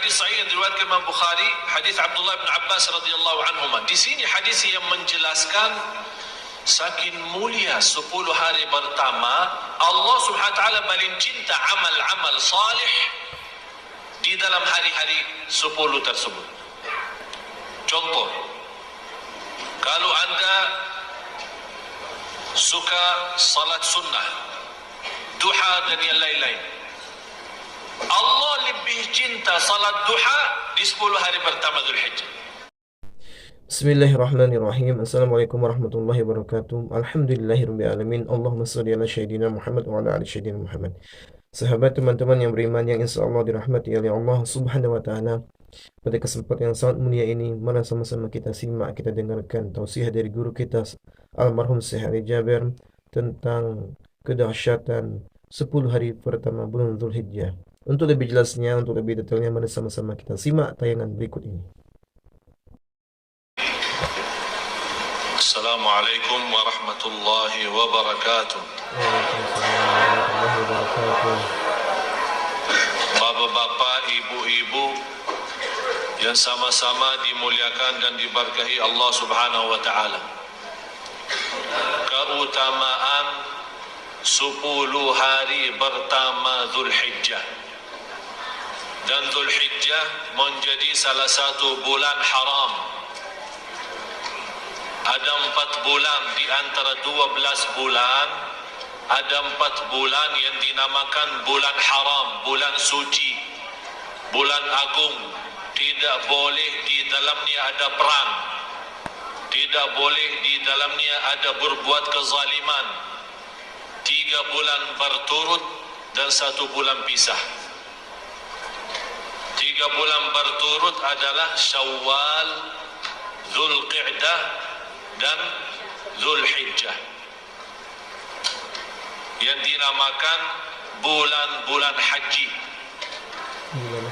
hadis sahih yang diriwayatkan Imam Bukhari, hadis Abdullah bin Abbas radhiyallahu anhuma. Di sini hadis yang menjelaskan saking mulia 10 hari pertama, Allah Subhanahu wa taala paling cinta amal-amal salih di dalam hari-hari 10 tersebut. Contoh, kalau anda suka salat sunnah, duha dan yang lain-lain, Allah lebih cinta salat duha di 10 hari pertama Zulhijjah. Bismillahirrahmanirrahim. Assalamualaikum warahmatullahi wabarakatuh. Alhamdulillahirabbil alamin. Allahumma shalli ala sayyidina Muhammad wa ala ali sayyidina Muhammad. Sahabat, teman-teman yang beriman yang insyaallah dirahmati oleh Allah Subhanahu wa taala. Pada kesempatan yang sangat mulia ini, mari sama-sama kita simak, kita dengarkan tausiah dari guru kita almarhum Syekh Ali Jaber tentang kedahsyatan 10 hari pertama bulan Zulhijjah. Untuk lebih jelasnya, untuk lebih detailnya, mari sama-sama kita simak tayangan berikut ini. Assalamualaikum warahmatullahi wabarakatuh. Bapak-bapak, ibu-ibu yang sama-sama dimuliakan dan diberkahi Allah Subhanahu wa taala. Keutamaan 10 hari pertama Zulhijjah. Dan Zulhijjah menjadi salah satu bulan haram. Ada 4 bulan di antara 12 bulan, ada 4 bulan yang dinamakan bulan haram, bulan suci, bulan agung. Tidak boleh di dalamnya ada perang, tidak boleh di dalamnya ada berbuat kezaliman. 3 bulan berturut dan 1 bulan pisah. 3 bulan berturut adalah Syawal, Zulqa'dah dan Zulhijjah, yang dinamakan bulan-bulan haji.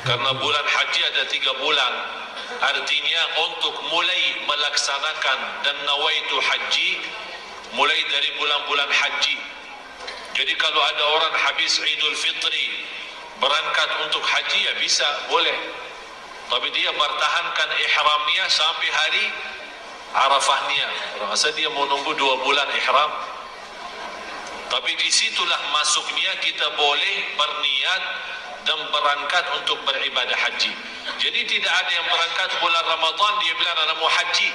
Karena bulan haji ada 3 bulan. Artinya untuk mulai melaksanakan dan nawaitu haji, mulai dari bulan-bulan haji. Jadi kalau ada orang habis Idul Fitri berangkat untuk haji, ya bisa, boleh. Tapi dia bertahankan ihramnya sampai hari Arafahnya. Rasa dia mau nunggu 2 bulan ihram. Tapi disitulah masuknya kita boleh berniat dan berangkat untuk beribadah haji. Jadi tidak ada yang berangkat bulan Ramadan dia bilang ana mau haji.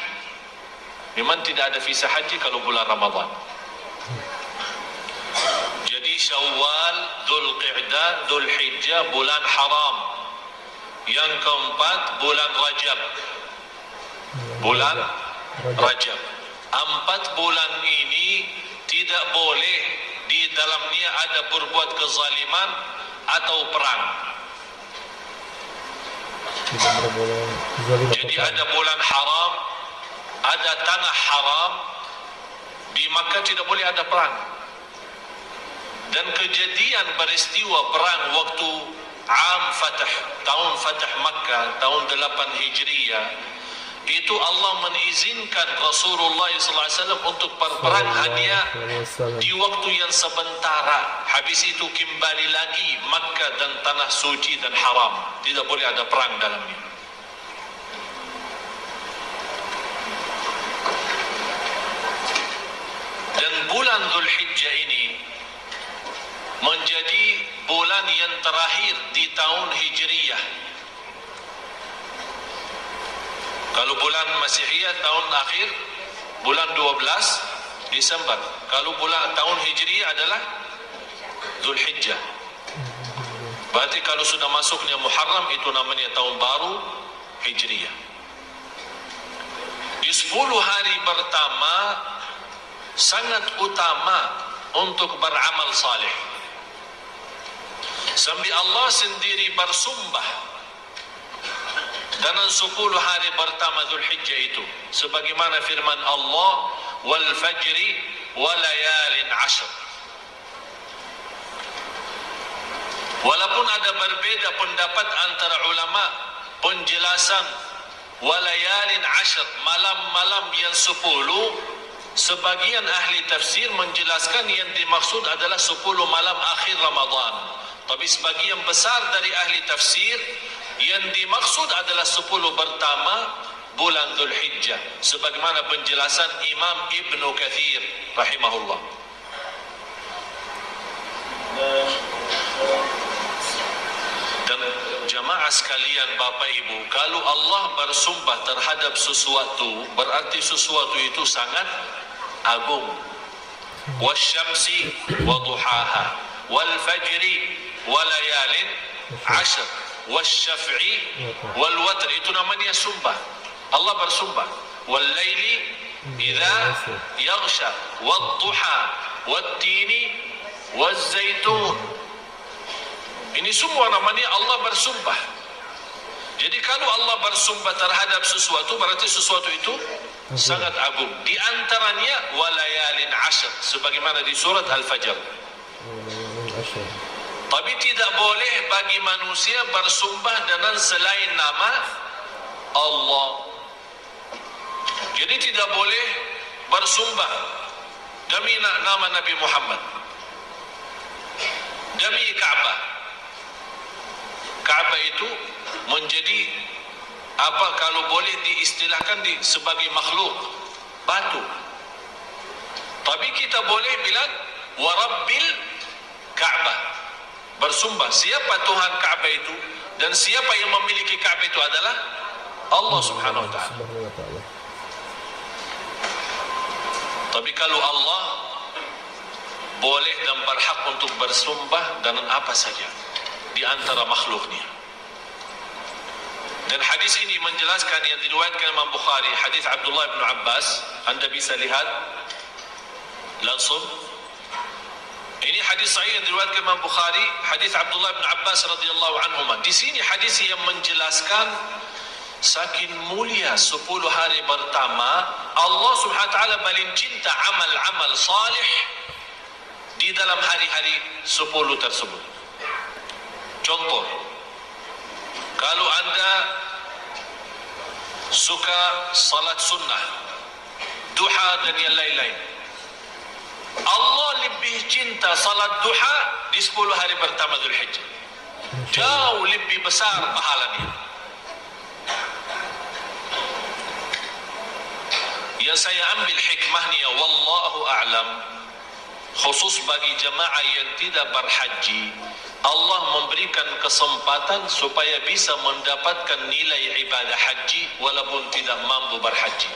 Memang tidak ada visa haji kalau bulan Ramadan. Jadi Syawal, Zulqa'dah, Zulhijjah bulan haram. Yang keempat bulan Rajab. Bulan Rajab. 4 bulan ini tidak boleh di dalamnya ada berbuat kezaliman atau perang. Jadi ada bulan haram, ada tanah haram. Di Makkah tidak boleh ada perang. Dan kejadian peristiwa perang waktu tahun Fatah Makkah, tahun 8 Hijriyah, itu Allah mengizinkan Rasulullah SAW untuk berperang hanya di waktu yang sementara. Habis itu kembali lagi Makkah dan tanah suci dan haram. Tidak boleh ada perang dalamnya. Dan bulan Zulhijjah ini menjadi bulan yang terakhir di tahun Hijriyah. Kalau bulan Masihiyah tahun akhir bulan 12 Desember. Kalau bulan tahun Hijriyah adalah Zulhijjah. Berarti kalau sudah masuknya Muharram itu namanya tahun baru Hijriyah. Di 10 hari pertama sangat utama untuk beramal saleh. Sampai Allah sendiri bersumpah dalam 10 hari pertama Zulhijjah itu, sebagaimana firman Allah, wal fajri wa layalin ashr. Walaupun ada berbeda pendapat antara ulama, penjelasan wa layalin ashr, malam-malam yang 10, sebagian ahli tafsir menjelaskan yang dimaksud adalah 10 malam akhir Ramadan. Tapi sebagian besar dari ahli tafsir Yang dimaksud adalah 10 pertama bulan Dzulhijjah, sebagaimana penjelasan Imam Ibnu Katsir rahimahullah. Dan jamaah sekalian, Bapak Ibu, kalau Allah bersumpah terhadap sesuatu, berarti sesuatu itu sangat agung. Wasyamsi wa duhaha wal fajri wa layalin ashr wasyaf'i wal watr, itu namanya sumpah. Allah bersumpah, wal laili idza yaghsha wad duha wat tini waz zaitun. Ini semua namanya Allah bersumpah. Jadi kalau Allah bersumpah terhadap sesuatu, berarti sesuatu itu sangat agung. Di antaranya walayalin ashr, sebagaimana di surat Al-Fajr. Tapi tidak boleh bagi manusia bersumpah dengan selain nama Allah. Jadi tidak boleh bersumpah demi nama Nabi Muhammad, demi Ka'bah. Ka'bah itu menjadi apa, kalau boleh diistilahkan sebagai makhluk, batu. Tapi kita boleh bilang warabbil Ka'bah, bersumpah siapa Tuhan Ka'bah itu, dan siapa yang memiliki Ka'bah itu adalah Allah Subhanahu wa ta'ala. Tapi kalau Allah boleh dan berhak untuk bersumpah dengan apa saja di antara makhluknya. Dan hadis ini menjelaskan yang diriwayatkan Imam Bukhari, hadis Abdullah bin Abbas. Anda bisa lihat langsung. Ini hadis sahih yang diriwayatkan Imam Bukhari, hadis Abdullah bin Abbas radhiyallahu anhu. Di sini hadis yang menjelaskan saking mulia 10 hari pertama, Allah Subhanahu wa taala paling cinta amal-amal salih di dalam hari-hari 10 tersebut. Contoh, kalau Anda suka salat sunnah, duha dan yang lain-lain, Allah lebih cinta salat duha di 10 hari pertama Dzulhijjah. Jauh lebih besar pahalanya. Yang saya ambil hikmahnya, wallahu a'lam, khusus bagi jamaah yang tidak berhaji, Allah memberikan kesempatan supaya bisa mendapatkan nilai ibadah haji walaupun tidak mampu berhaji.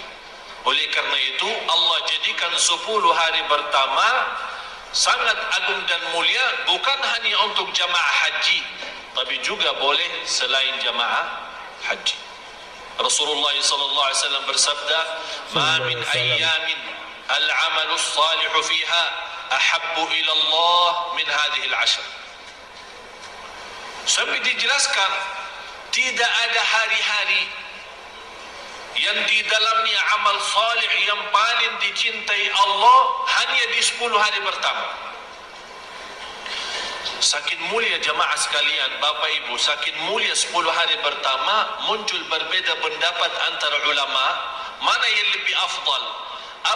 Oleh karena itu Allah jadikan 10 hari pertama sangat agung dan mulia, bukan hanya untuk jamaah haji, tapi juga boleh selain jamaah haji. Rasulullah sallallahu alaihi wasallam bersabda, "Ma min ayyamin al-'amalu as-salihu fiha ahabbu ila Allah min hadhihi al-'ashr." Sampai dijelaskan, tidak ada hari-hari yang di dalamnya amal salih yang paling dicintai Allah hanya di 10 hari pertama. Saking mulia jamaah sekalian, Bapak Ibu, saking mulia 10 hari pertama, muncul berbeda pendapat antara ulama, mana yang lebih afdal?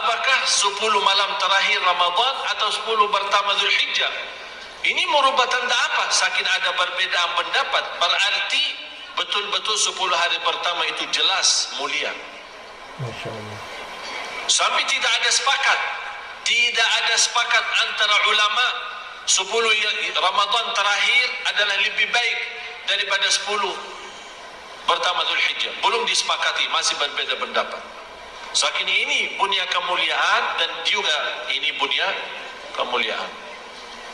Apakah 10 malam terakhir Ramadan atau 10 pertama Dzulhijjah? Ini merubah tanda apa? Saking ada perbedaan pendapat, berarti betul-betul 10 hari pertama itu jelas mulia. Masya Allah. Sampai tidak ada sepakat antara ulama 10 Ramadan terakhir adalah lebih baik daripada 10 pertama Dzulhijjah. Belum disepakati, masih berbeda pendapat. Saking ini punya kemuliaan dan juga ini punya kemuliaan.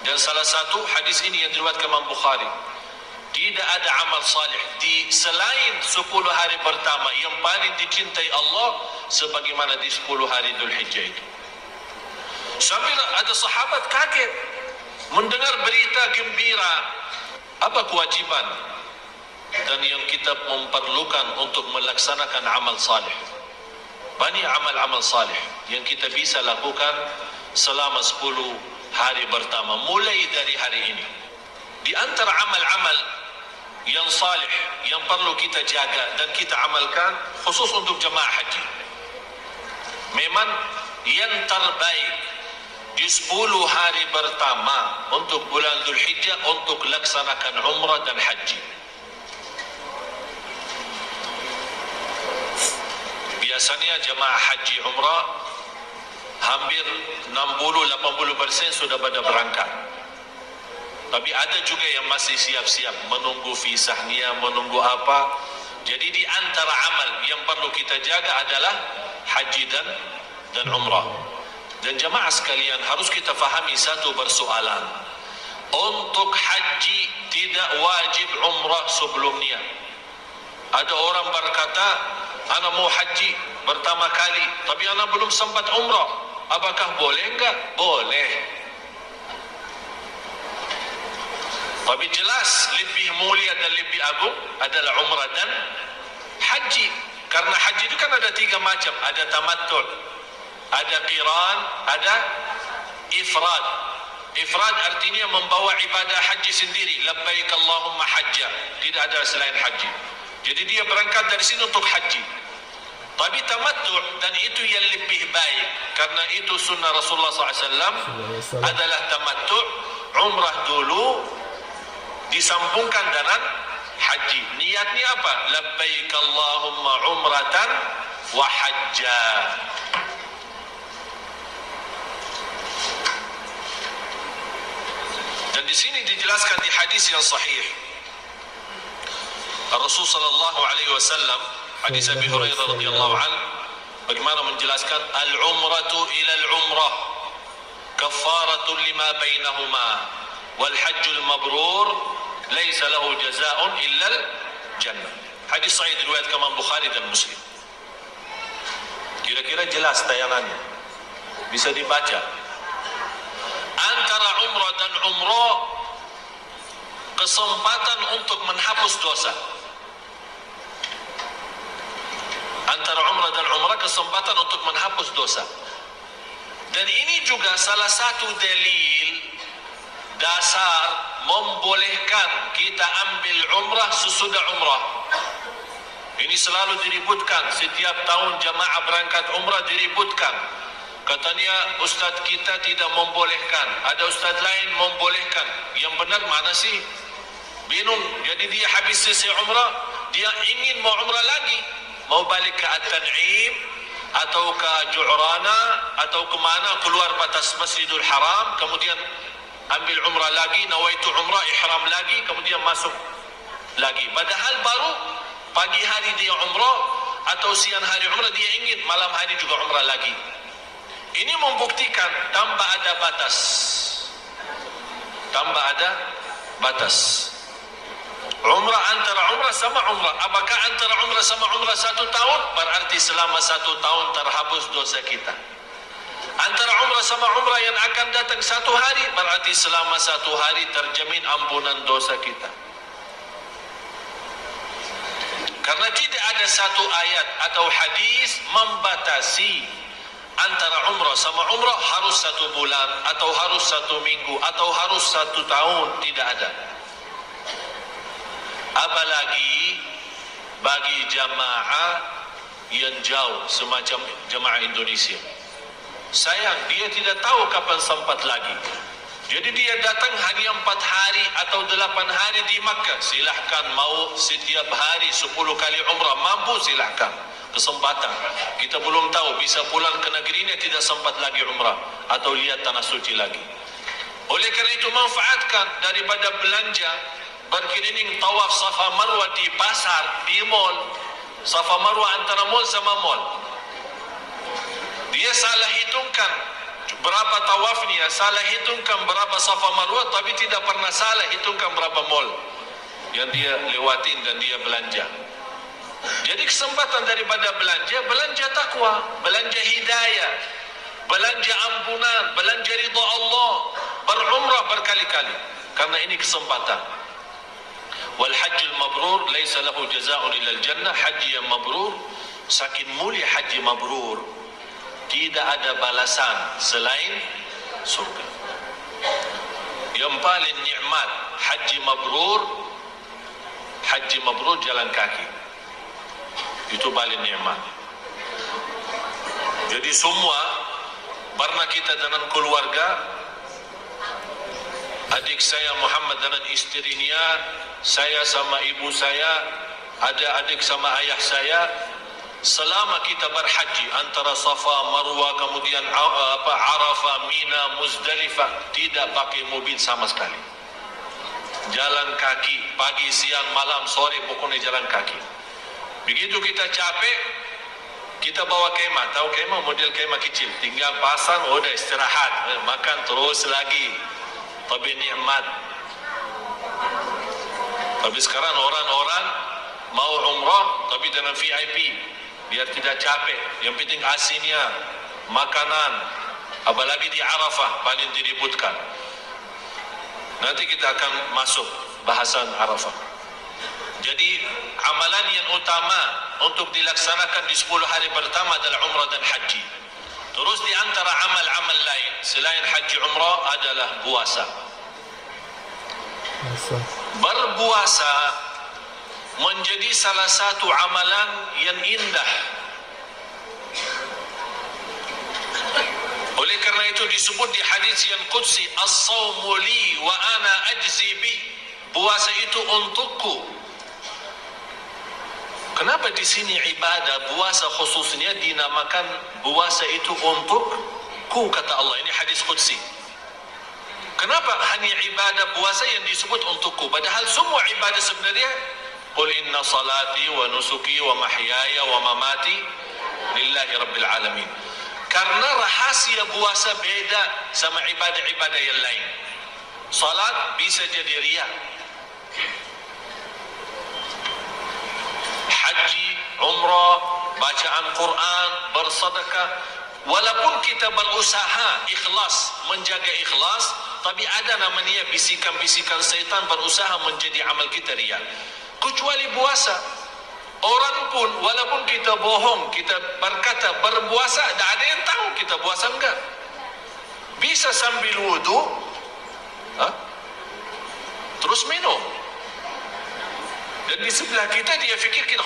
Dan salah satu hadis ini yang diriwayatkan Imam Bukhari, tidak ada amal salih di selain 10 hari pertama yang paling dicintai Allah sebagaimana di 10 hari Dzulhijjah itu. Sampai ada sahabat kaget mendengar berita gembira. Apa kewajiban dan yang kita memerlukan untuk melaksanakan amal salih? Banyak amal-amal salih yang kita bisa lakukan selama 10 hari pertama, mulai dari hari ini. Di antara amal-amal yang salih yang perlu kita jaga dan kita amalkan khusus untuk jemaah haji, memang yang terbaik di 10 hari pertama untuk bulan Dzulhijjah untuk laksanakan umrah dan haji. biasanya jemaah haji umrah hampir 60-80% sudah pada berangkat. Tapi ada juga yang masih siap-siap menunggu visahnya, menunggu apa. Jadi di antara amal yang perlu kita jaga adalah haji dan umrah. Dan jemaah sekalian, harus kita fahami satu persoalan. Untuk haji tidak wajib umrah sebelum niat. Ada orang berkata, ana mau haji pertama kali, tapi ana belum sempat umrah. Apakah boleh enggak? Boleh. Tapi jelas lebih mulia dan lebih agung adalah umrah dan haji. Karena haji itu kan ada 3 macam. Ada tamattu', ada qiran, ada ifrad. Ifrad artinya membawa ibadah haji sendiri. Labbaik Allahumma hajja. Tidak ada selain haji. Jadi dia berangkat dari sini untuk haji. Tapi tamattu' dan itu yang lebih baik. Karena itu sunnah Rasulullah SAW adalah tamattu'. Umrah dulu disambungkan dengan haji. Niatnya apa? Labbaik Allahumma umratan wa hajja. Dan di sini dijelaskan di hadis yang sahih. Rasul sallallahu alaihi wasallam, hadis Abi Hurairah radhiyallahu an, bagaimana menjelaskan al-umratu ila al-umrah kaffaratun lima bainahuma wal hajjul mabrur laisa lahu jazaa'un illa al-jannah. Hadis sahih diriwayatkan Imam Bukhari dan Muslim. Kira-kira jelas tayangannya, bisa dibaca. Antara umrah dan umrah kesempatan untuk menghapus dosa. Antara umrah dan umrah kesempatan untuk menghapus dosa. Dan ini juga salah satu dalil dasar membolehkan kita ambil umrah sesudah umrah. Ini selalu diributkan, setiap tahun jamaah berangkat umrah diributkan. Katanya ustaz kita tidak membolehkan, ada ustaz lain membolehkan. Yang benar mana sih? Bingung. Jadi dia habis selesai umrah, dia ingin mau umrah lagi, mau balik ke At-Tan'im atau ke Ju'rana atau ke mana, keluar batas Masjidul Haram, kemudian ambil umrah lagi, nawaitu umrah, ihram lagi, kemudian masuk lagi. Padahal baru pagi hari dia umrah atau siang hari umrah, dia ingin malam hari juga umrah lagi. Ini membuktikan tanpa ada batas. Tanpa ada batas. Umrah antara umrah sama umrah. Apakah antara umrah sama umrah 1 tahun? Berarti selama 1 tahun terhapus dosa kita. Antara umrah sama umrah yang akan datang 1 hari, berarti selama 1 hari terjamin ampunan dosa kita. Karena tidak ada satu ayat atau hadis membatasi antara umrah sama umrah harus 1 bulan atau harus 1 minggu atau harus 1 tahun, tidak ada. Apalagi bagi jamaah yang jauh semacam jamaah Indonesia. Sayang, dia tidak tahu kapan sempat lagi. Jadi dia datang hanya 4 hari atau 8 hari di Makkah. Silahkan mau setiap hari 10 kali umrah, mampu silahkan. Kesempatan. Kita belum tahu, bisa pulang ke negeri ini tidak sempat lagi umrah atau lihat tanah suci lagi. Oleh kerana itu manfaatkan daripada belanja, berkeliling tawaf Safa Marwah di pasar, di mall. Safa Marwah antara mall sama mall. Dia salah hitungkan berapa tawafnya, salah hitungkan berapa Safa Marwah, tapi tidak pernah salah hitungkan berapa mall yang dia lewatin dan dia belanja. Jadi kesempatan daripada belanja takwa, belanja hidayah, belanja ampunan, belanja ridha Allah, berumrah berkali-kali. Karena ini kesempatan. Wal hajjul mabrur laisa lahu jazaa'un illa al-jannah. Haji yang mabrur, saking mulia haji mabrur, tidak ada balasan selain surga. Yang paling nikmat haji mabrur jalan kaki. Itu paling nikmat. Jadi semua pernah kita dengan keluarga, adik saya Muhammad dengan istrinya, saya sama ibu saya, ada adik sama ayah saya, selama kita berhaji antara Safa, Marwah, kemudian Arafah, Mina, Muzdalifah, tidak pakai mobil sama sekali. Jalan kaki, pagi, siang, malam, sore, pokoknya jalan kaki. Begitu kita capek, kita bawa kemah. Tahu kemah, model kemah kecil, tinggal pasang, udah istirahat, makan terus lagi. Tapi nikmat. Tapi sekarang orang-orang mau umrah tapi dengan VIP, biar tidak capek. Yang penting asinnya, makanan, apalagi di Arafah paling diributkan. Nanti kita akan masuk bahasan Arafah. Jadi amalan yang utama untuk dilaksanakan di 10 hari pertama adalah umrah dan haji. Terus di antara amal-amal lain selain haji umrah adalah puasa. Berpuasa menjadi salah satu amalan yang indah. Oleh kerana itu disebut di hadis yang qudsi, as-sawmu li wa ana ajzi bih. Puasa itu untukku. Kenapa di sini ibadah puasa khususnya dinamakan puasa itu untukku, kata Allah. Ini hadis qudsi. Kenapa hanya ibadah puasa yang disebut untukku? Padahal semua ibadah sebenarnya, qul inna salati wa nusuki wa mahyaya wa mamati lillahi rabbil alamin. Karena rahasia puasa beda sama ibadah-ibadah yang lain. Salat bisa jadi riya. Haji, umrah, bacaan Quran, bersedekah, walaupun kita berusaha ikhlas, menjaga ikhlas, tapi ada namanya bisikan-bisikan syaitan berusaha menjadi amal kita riya. Kecuali puasa. Orang pun walaupun kita bohong, kita berkata berpuasa, tak ada yang tahu kita puasa enggak. Bisa sambil wudu, terus minum. Dan di sebelah kita dia fikir kita,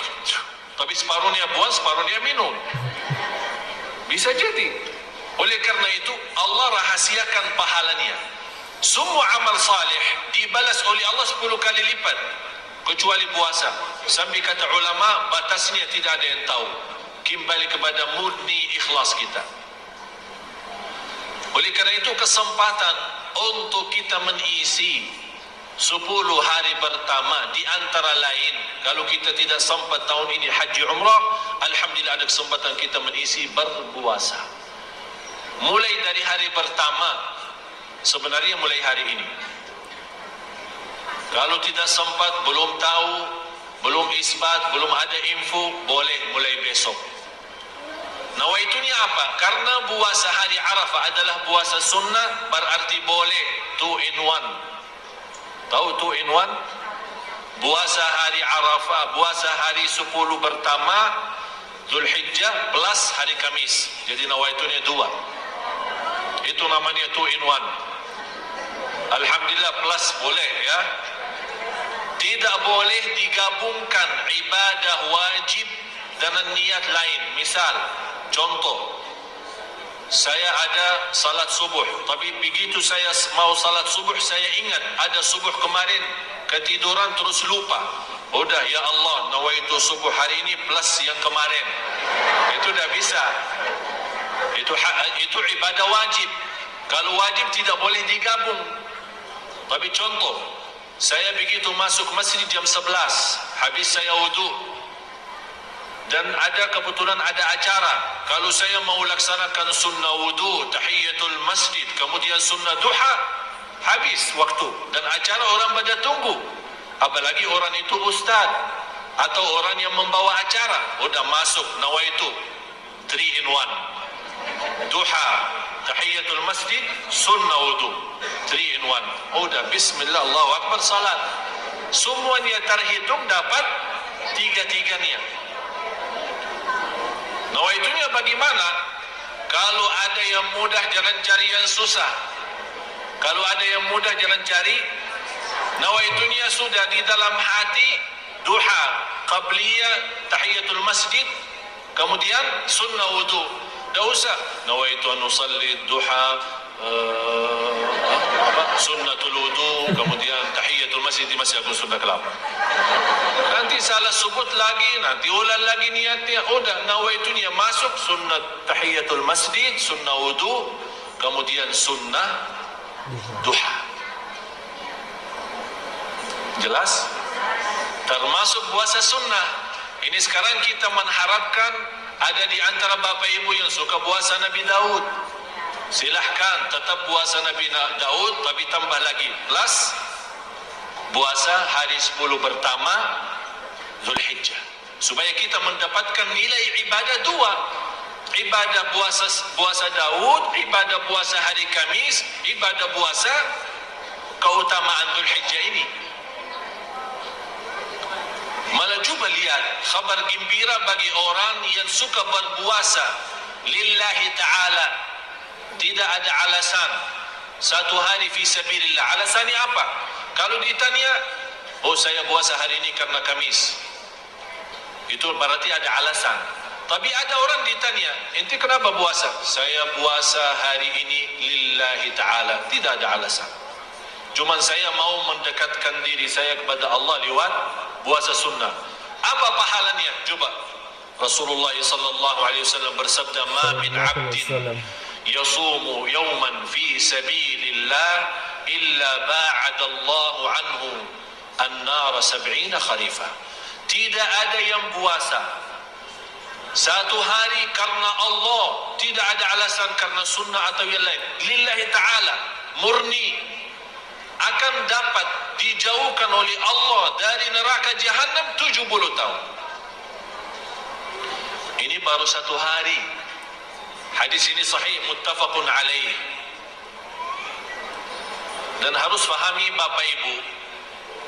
tapi separuhnya buang, separuhnya minum. Bisa jadi. Oleh karena itu Allah rahasiakan pahalanya. Semua amal salih dibalas oleh Allah 10 kali lipat, kecuali puasa. Sampai kata ulama, batasnya tidak ada yang tahu. Kembali kepada murni ikhlas kita. Oleh kerana itu kesempatan untuk kita mengisi 10 hari pertama, di antara lain, kalau kita tidak sempat tahun ini haji umrah, alhamdulillah ada kesempatan kita mengisi berpuasa. Mulai dari hari pertama, sebenarnya mulai hari ini. Kalau tidak sempat, belum tahu, belum isbat, belum ada info, boleh mulai besok. Nawaitunya apa? Karena puasa hari Arafah adalah puasa sunnah, berarti boleh 2 in 1. Tahu 2 in 1? Puasa hari Arafah, puasa hari 10 pertama Zulhijjah plus hari Kamis. Jadi nawaitunya 2. Itu namanya 2 in 1. Alhamdulillah plus boleh ya. Tidak boleh digabungkan ibadah wajib dengan niat lain. Misal, contoh, saya ada salat subuh, tapi begitu saya mau salat subuh, saya ingat ada subuh kemarin, ketiduran terus lupa. Udah, ya Allah, nawaitu subuh hari ini plus yang kemarin. Itu dah bisa. Itu ibadah wajib. Kalau wajib tidak boleh digabung. Tapi contoh, saya begitu masuk masjid jam 11, habis saya wudu, dan ada kebetulan ada acara. Kalau saya mau laksanakan sunnah wudu, tahiyatul masjid, kemudian sunnah duha, habis waktu. Dan acara orang pada tunggu. Apalagi orang itu ustaz atau orang yang membawa acara. Udah masuk, nawaitu 3 in 1. Duha, tahiyatul masjid, sunnah wudu, 3 in 1. Udah, bismillah, Allahu Akbar, salat. Semuanya terhitung dapat 3-3-nya. Nawaitunya bagaimana? Kalau ada yang mudah, jangan cari yang susah. Kalau ada yang mudah, jangan cari. Nawaitunya sudah di dalam hati, duha, qabliyah, tahiyatul masjid, kemudian sunnah wudu. Dah usah nawaitu an usalli duha, sunnatul wudu, kemudian tahiyatul masjid di Masjid Agung Sunda Kelapa. Nanti salah sebut lagi, nanti ulang lagi niatnya. Udah, nawaitu niat masuk sunnah tahiyatul masjid, sunnah wudu, kemudian sunnah duha. Jelas? Termasuk puasa sunnah. Ini sekarang kita mengharapkan ada di antara bapak ibu yang suka puasa Nabi Daud. Silahkan tetap puasa Nabi Daud, tapi tambah lagi plus puasa hari 10 pertama Zulhijjah, supaya kita mendapatkan nilai ibadah dua. Ibadah puasa Daud, ibadah puasa hari Kamis, ibadah puasa keutamaan Zulhijjah ini. Malah cuba lihat kabar gembira bagi orang yang suka berpuasa lillahi ta'ala. Tidak ada alasan satu hari fi sabilillah. Alasannya apa? Kalau ditanya, oh saya puasa hari ini karena Kamis, itu berarti ada alasan. Tapi ada orang ditanya, ente kenapa puasa? Saya puasa hari ini lillahi ta'ala. Tidak ada alasan. Cuma saya mau mendekatkan diri saya kepada Allah lewat puasa sunnah. Apa pahalanya? Coba. Rasulullah sallallahu alaihi wasallam bersabda, "Ma min 'abdin yasumu yawman fi sabilillah illa ba'ada Allahu anhu an-nar 70 kharifah." Tidak ada yang puasa satu hari karena Allah, tidak ada alasan karena sunnah atau yang lain, lillahi ta'ala, murni, akan dapat dijauhkan oleh Allah dari neraka Jahannam 70 tahun. Ini baru satu hari. Hadis ini sahih, muttafaqun alaih. Dan harus fahami Bapak Ibu,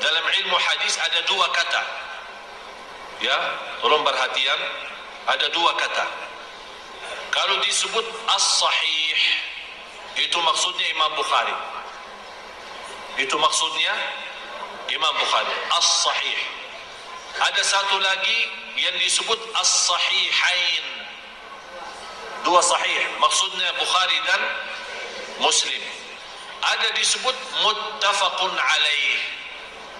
dalam ilmu hadis ada dua kata. Ya, tolong perhatian, ada dua kata. Kalau disebut as-sahih, itu maksudnya Imam Bukhari. Itu maksudnya Imam Bukhari, as-sahih. Ada satu lagi yang disebut as-sahihain. Dua sahih, maksudnya Bukhari dan Muslim. Ada disebut muttafaqun alaih.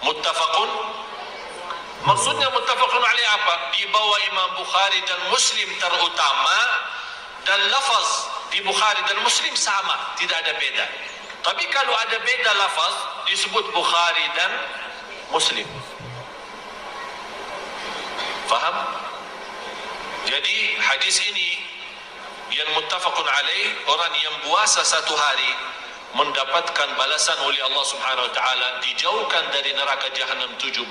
Muttafaqun, maksudnya muttafaqun alaih apa? Di bawah Imam Bukhari dan Muslim terutama, dan lafaz di Bukhari dan Muslim sama, tidak ada beda. Tapi kalau ada beda lafaz, disebut Bukhari dan Muslim. Faham? Jadi hadis ini yang muttafaqun alaih, orang yang puasa satu hari mendapatkan balasan oleh Allah Subhanahu wa taala, dijauhkan dari neraka Jahannam 70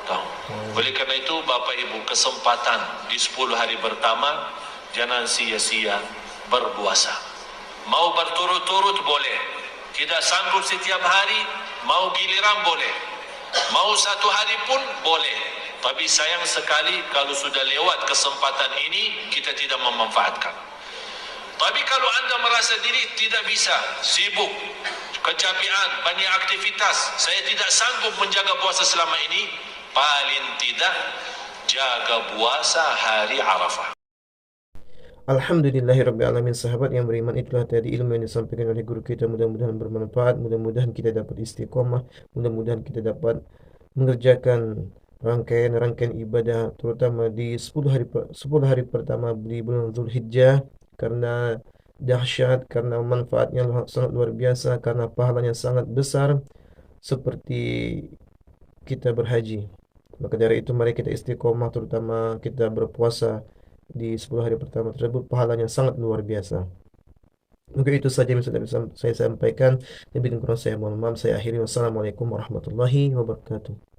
tahun. Oleh karena itu Bapak Ibu, kesempatan di 10 hari pertama jangan sia-sia berpuasa. Mau berturut-turut boleh, tidak sanggup setiap hari, mau giliran boleh, mau satu hari pun boleh. Tapi sayang sekali kalau sudah lewat kesempatan ini kita tidak memanfaatkan. Tapi kalau anda merasa diri tidak bisa, sibuk, kecapean, banyak aktivitas, saya tidak sanggup menjaga puasa selama ini, paling tidak jaga puasa hari Arafah. Alhamdulillahirrabbilalamin. Sahabat yang beriman, itulah tadi ilmu yang disampaikan oleh guru kita. Mudah-mudahan bermanfaat, mudah-mudahan kita dapat istiqomah, mudah-mudahan kita dapat mengerjakan rangkaian ibadah, terutama di 10 hari pertama di bulan Zulhijjah, karena dahsyat, karena manfaatnya sangat luar biasa, karena pahalanya sangat besar seperti kita berhaji. Maka dari itu mari kita istiqomah, terutama kita berpuasa di 10 hari pertama tersebut, pahalanya sangat luar biasa. Mungkin itu saja yang bisa saya sampaikan. Lebih kurang saya mohon maaf. Saya akhiri. Wassalamualaikum warahmatullahi wabarakatuh.